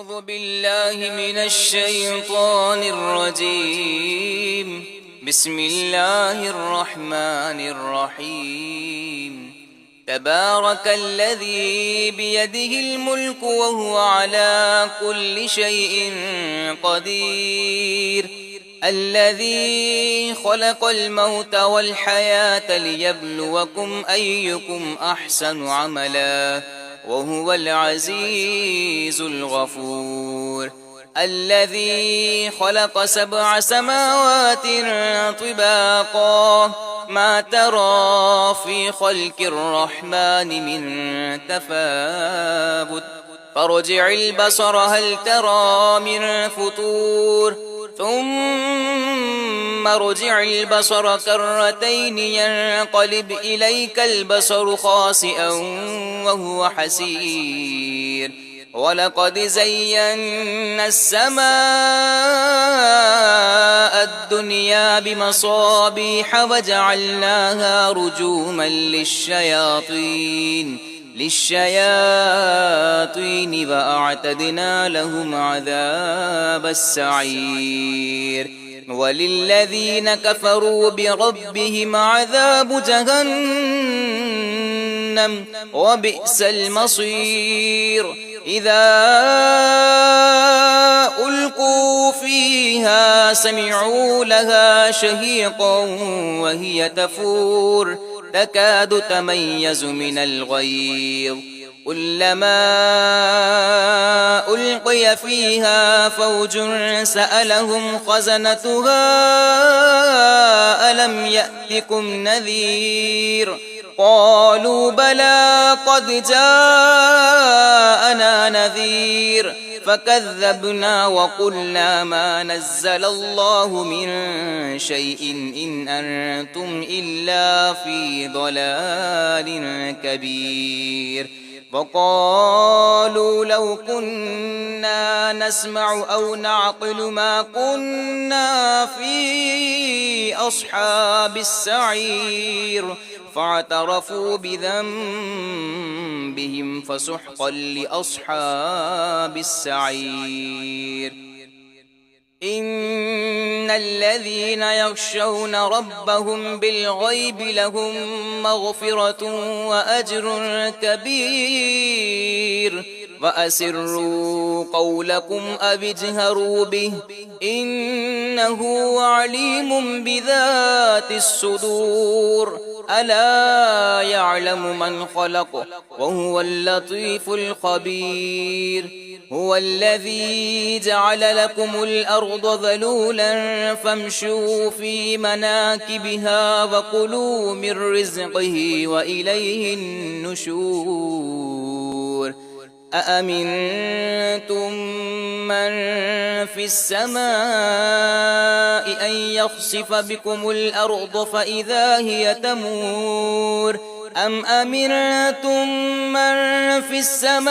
أعوذ بالله من الشيطان الرجيم. بسم الله الرحمن الرحيم. تبارك الذي بيده الملك وهو على كل شيء قدير. الذي خلق الموت والحياة ليبلوكم أيكم أحسن عملا وهو العزيز الغفور. الذي خلق 7 سماوات طباقا ما ترى في خلق الرحمن من تفاوت فارجع البصر هل ترى من فطور ثم ارجع البصر كرتين ينقلب إليك البصر خاسئا وهو حسير. ولقد زينا السماء الدنيا بمصابيح وجعلناها رجوما للشياطين وأعتدنا لهم عذاب السعير. وللذين كفروا بربهم عذاب جهنم وبئس المصير. إذا ألقوا فيها سمعوا لها شهيقا وهي تفور تكاد تميز من الغيظ كلما ألقي فيها فوج سألهم خزنتها ألم يأتكم نذير قالوا بلى قد جاءنا نذير فكذبنا وقلنا ما نزل الله من شيء إن أنتم إلا في ضلال كبير. وقالوا لو كنا نسمع أو نعقل ما كنا في أصحاب السعير فاعترفوا بذنبهم فسحقا لأصحاب السعير. إن الذين يخشون ربهم بالغيب لهم مغفرة وأجر كبير. وأسروا قولكم أو اجهروا به إنه عليم بذات الصدور. ألا يعلم من خلق وهو اللطيف الخبير. هو الذي جعل لكم الأرض ذلولا فامشوا في مناكبها وكلوا من رزقه وإليه النشور. أأمنتم من في السماء أن يخسف بكم الأرض فإذا هي تمور أم أمنتم من في السماء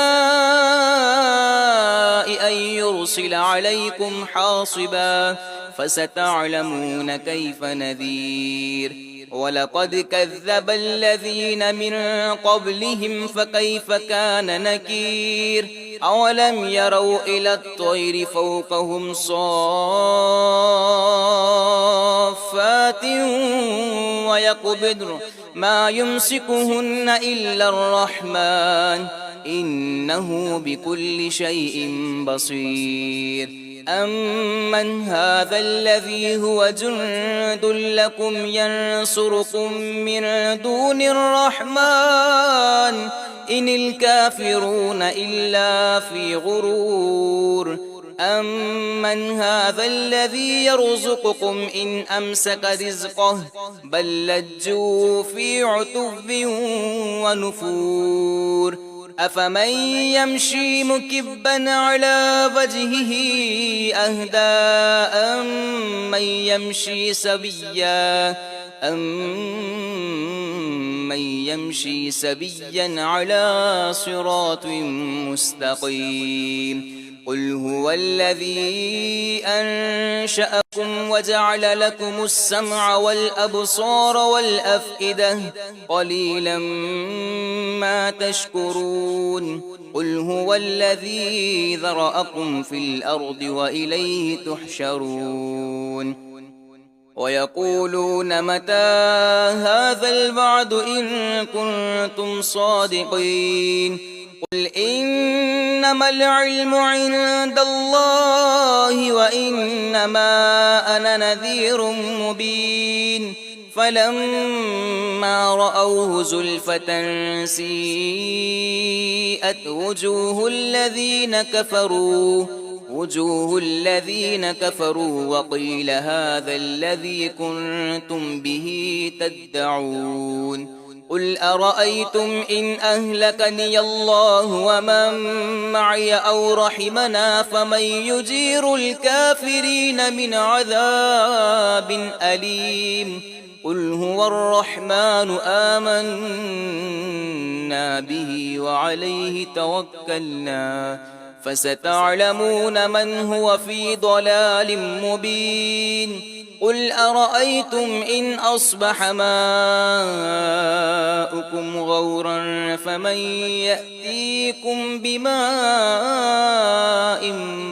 أن يرسل عليكم حاصبا فستعلمون كيف نذير. ولقد كذب الذين من قبلهم فكيف كان نكير. أولم يروا إلى الطير فوقهم صافات ويقبضن ما يمسكهن إلا الرحمن إنه بكل شيء بصير. أمن هذا الذي هو جند لكم ينصركم من دون الرحمن إن الكافرون إلا في غرور. أمن هذا الذي يرزقكم إن أمسك رزقه بل لجوا في عتو ونفور. أفمن يمشي مكبا على وجهه أهدى أمن يمشي سبيا على صراط مستقيم. قل قل هو الذي أنشأكم وجعل لكم السمع والأبصار والأفئدة قليلا ما تشكرون قل هو الذي ذرأكم في الأرض وإليه تحشرون ويقولون متى هذا الوعد إن كنتم صادقين قل إنما العلم عند الله وإنما أنا نذير مبين فلما رأوه زلفة سيئت وجوه الذين كفروا وقيل هذا الذي كنتم به تدعون قل أرأيتم إن أهلكني الله ومن معي أو رحمنا فمن يجير الكافرين من عذاب أليم قل هو الرحمن آمنا به وعليه توكلنا فستعلمون من هو في ضلال مبين قل أرأيتم إن أصبح ماؤكم غورا فمن يأتيكم بماء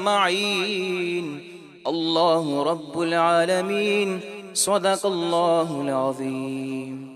معين الله رب العالمين صدق الله العظيم.